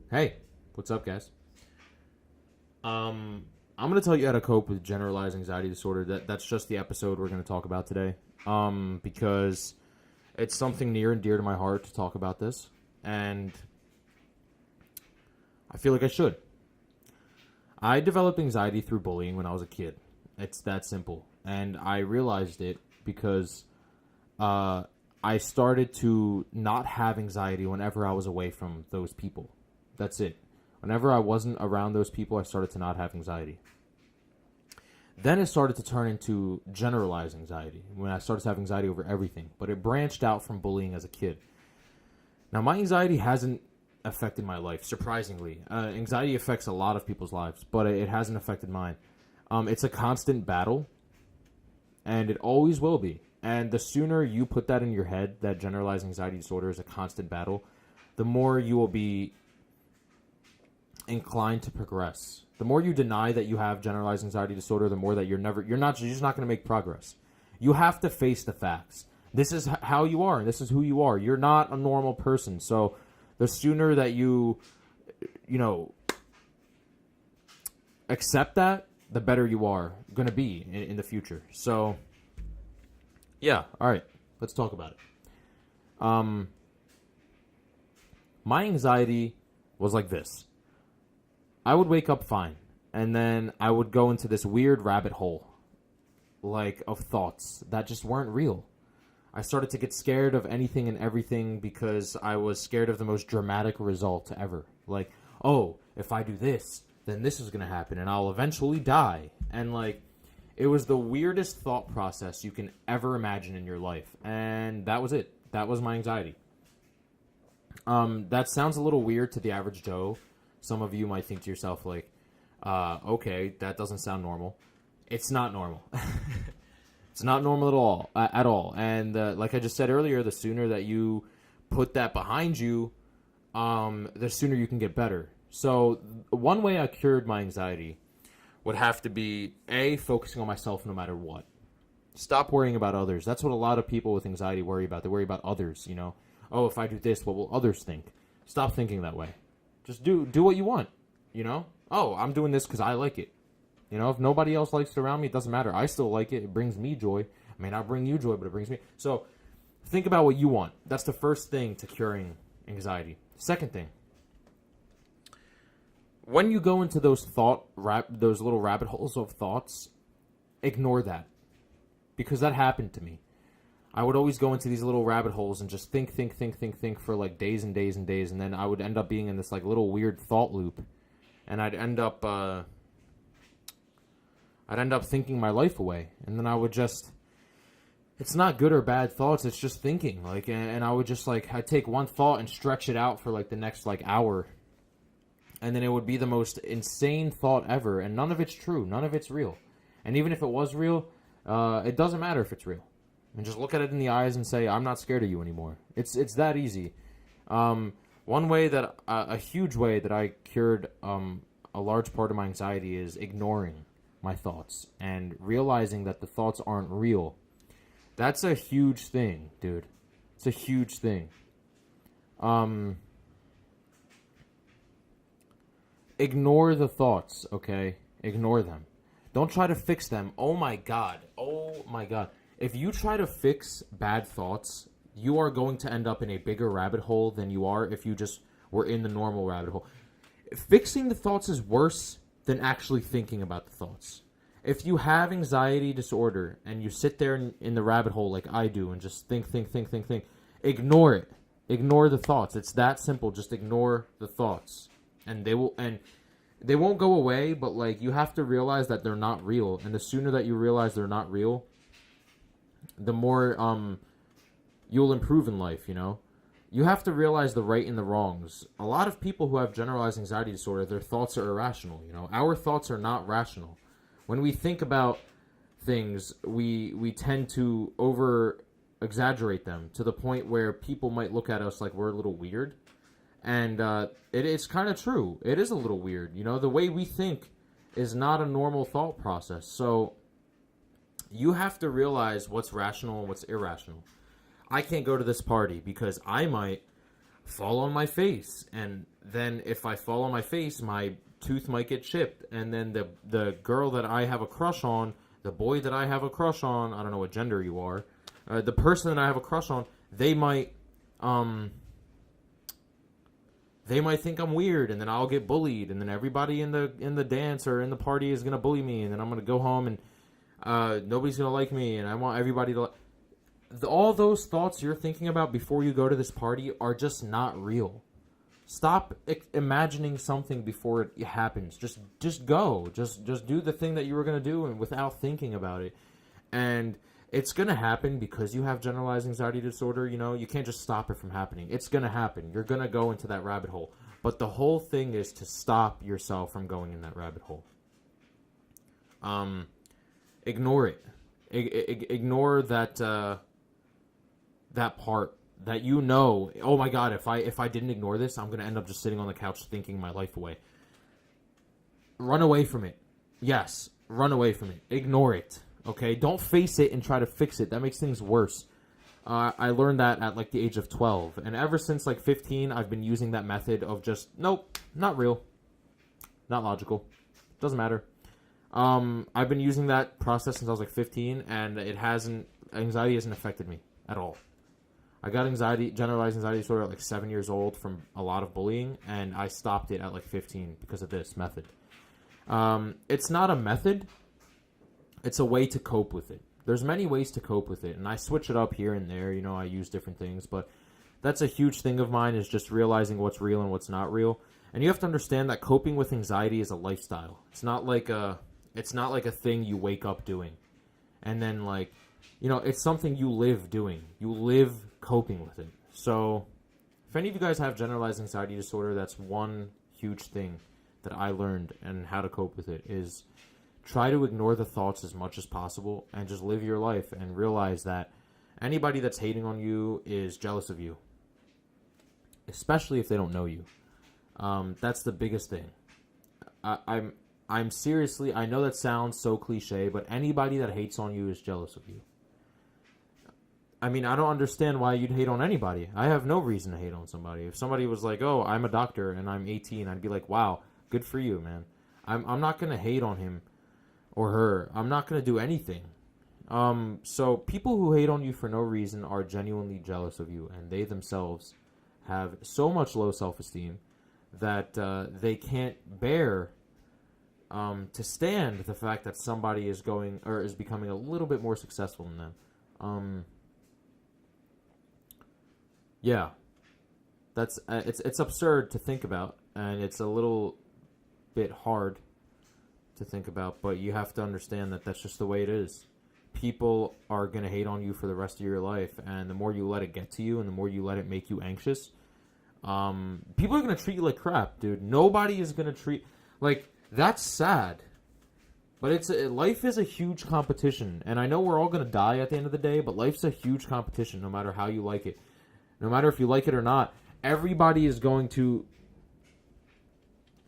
Hey, what's up, guys? I'm gonna tell you how to cope with generalized anxiety disorder. That's just the episode we're gonna talk about today. Because it's something near and dear to my heart to talk about this, and I feel like I should. I developed anxiety through bullying when I was a kid. It's that simple, and I realized it because uh, I started to not have anxiety whenever I was away from those people. That's it. Whenever I wasn't around those people, I started to not have anxiety. Then it started to turn into generalized anxiety when I started to have anxiety over everything. But it branched out from bullying as a kid. Now, my anxiety hasn't affected my life, surprisingly. Anxiety affects a lot of people's lives, but it hasn't affected mine. It's a constant battle, and it always will be. And the sooner you put that in your head, that generalized anxiety disorder is a constant battle, the more you will be inclined to progress. The more you deny that you have generalized anxiety disorder, the more that you're just not going to make progress. You have to face the facts. This is how you are, and this is who you are. You're not a normal person. So the sooner that you know, accept that, the better you are going to be in the future. So, yeah, all right, let's talk about it. Um, my anxiety was like this. I would wake up fine, and then I would go into this weird rabbit hole, like, of thoughts that just weren't real. I started to get scared of anything and everything because I was scared of the most dramatic result ever. Like, oh, if I do this, then this is going to happen, and I'll eventually die. And, like, it was the weirdest thought process you can ever imagine in your life. And that was it. That was my anxiety. That sounds a little weird to the average Joe. Some of you might think to yourself, like, okay, that doesn't sound normal. It's not normal. It's not normal at all. And like I just said earlier, the sooner that you put that behind you, the sooner you can get better. So one way I cured my anxiety would have to be, A, focusing on myself no matter what. Stop worrying about others. That's what a lot of people with anxiety worry about. They worry about others, you know. Oh, if I do this, what will others think? Stop thinking that way. Just do what you want, you know? Oh, I'm doing this because I like it. You know, if nobody else likes it around me, it doesn't matter. I still like it. It brings me joy. It may not bring you joy, but it brings me. So think about what you want. That's the first thing to curing anxiety. Second thing, when you go into those little rabbit holes of thoughts, ignore that, because that happened to me. I would always go into these little rabbit holes and just think for like days and days and days, and then I would end up being in this like little weird thought loop, and I'd end up thinking my life away, and then I would just, it's not good or bad thoughts, it's just thinking, like, and I would just like, I'd take one thought and stretch it out for like the next like hour, and then it would be the most insane thought ever, and none of it's true, none of it's real, and even if it was real, it doesn't matter if it's real. And just look at it in the eyes and say, I'm not scared of you anymore. It's that easy. One way that, a huge way that I cured a large part of my anxiety is ignoring my thoughts and realizing that the thoughts aren't real. That's a huge thing, dude. It's a huge thing. Ignore the thoughts, okay? Ignore them. Don't try to fix them. Oh my God. Oh my God. If you try to fix bad thoughts, you are going to end up in a bigger rabbit hole than you are if you just were in the normal rabbit hole. Fixing the thoughts is worse than actually thinking about the thoughts. If you have anxiety disorder and you sit there in the rabbit hole like I do and just think, ignore it. Ignore the thoughts. It's that simple. Just ignore the thoughts. And they won't go away, but like you have to realize that they're not real. And the sooner that you realize they're not real, the more you'll improve in life, you know? You have to realize the right and the wrongs. A lot of people who have generalized anxiety disorder, their thoughts are irrational, you know? Our thoughts are not rational. When we think about things, we tend to over-exaggerate them to the point where people might look at us like we're a little weird. And it's kind of true. It is a little weird, you know? The way we think is not a normal thought process. So you have to realize what's rational and what's irrational. I can't go to this party because I might fall on my face, and then if I fall on my face, my tooth might get chipped, and then the girl that I have a crush on, the boy that I have a crush on, I don't know what gender you are, the person that I have a crush on, they might think I'm weird, and then I'll get bullied, and then everybody in the dance or in the party is gonna bully me, and then I'm gonna go home and nobody's gonna like me, and I want everybody to. All those thoughts you're thinking about before you go to this party are just not real. Stop imagining something before it happens. Just go. Just do the thing that you were gonna do, and without thinking about it. And it's gonna happen because you have generalized anxiety disorder. You know, you can't just stop it from happening. It's gonna happen. You're gonna go into that rabbit hole. But the whole thing is to stop yourself from going in that rabbit hole. Ignore it. Ignore that. That part that you know, oh my god, if I didn't ignore this, I'm gonna end up just sitting on the couch thinking my life away. Run away from it. Yes, run away from it. Ignore it. Okay, don't face it and try to fix it. That makes things worse. I learned that at like the age of 12, and ever since like 15, I've been using that method of just nope, not real, not logical, doesn't matter. I've been using that process since I was like 15, and anxiety hasn't affected me at all. I got generalized anxiety disorder at like 7 years old from a lot of bullying, and I stopped it at like 15 because of this method. It's not a method. It's a way to cope with it. There's many ways to cope with it, and I switch it up here and there. You know, I use different things, but that's a huge thing of mine is just realizing what's real and what's not real. And you have to understand that coping with anxiety is a lifestyle. It's not like a thing you wake up doing, and then like, you know, it's something you live doing. You live coping with it. So if any of you guys have generalized anxiety disorder, that's one huge thing that I learned and how to cope with it is try to ignore the thoughts as much as possible and just live your life and realize that anybody that's hating on you is jealous of you, especially if they don't know you. That's the biggest thing. I'm seriously, I know that sounds so cliche, but anybody that hates on you is jealous of you. I mean, I don't understand why you'd hate on anybody. I have no reason to hate on somebody. If somebody was like, oh, I'm a doctor and I'm 18, I'd be like, wow, good for you, man. I'm not going to hate on him or her. I'm not going to do anything. So people who hate on you for no reason are genuinely jealous of you, and they themselves have so much low self-esteem that they can't bear to stand the fact that somebody is going or is becoming a little bit more successful than them. Yeah, that's it's absurd to think about, and it's a little bit hard to think about, but you have to understand that that's just the way it is. People are going to hate on you for the rest of your life, and the more you let it get to you and the more you let it make you anxious, people are going to treat you like crap, dude. Nobody is going to treat... Like, that's sad. But life is a huge competition, and I know we're all going to die at the end of the day, but life's a huge competition no matter how you like it. No matter if you like it or not, everybody is going to...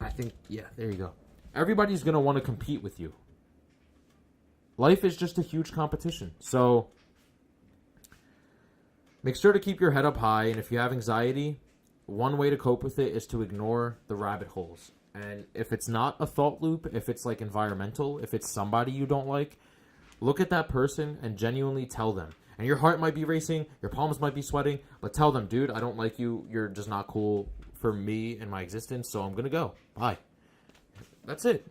I think, yeah, there you go. Everybody's going to want to compete with you. Life is just a huge competition. So, make sure to keep your head up high, and if you have anxiety, one way to cope with it is to ignore the rabbit holes. And if it's not a thought loop, if it's like environmental, if it's somebody you don't like, look at that person and genuinely tell them. And your heart might be racing, your palms might be sweating, but tell them, dude, I don't like you. You're just not cool for me and my existence, so I'm going to go. Bye. That's it.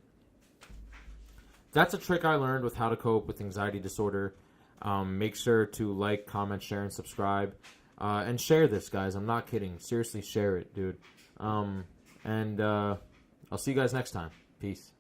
That's a trick I learned with how to cope with anxiety disorder. Make sure to like, comment, share, and subscribe. And share this, guys. I'm not kidding. Seriously, share it, dude. And I'll see you guys next time. Peace.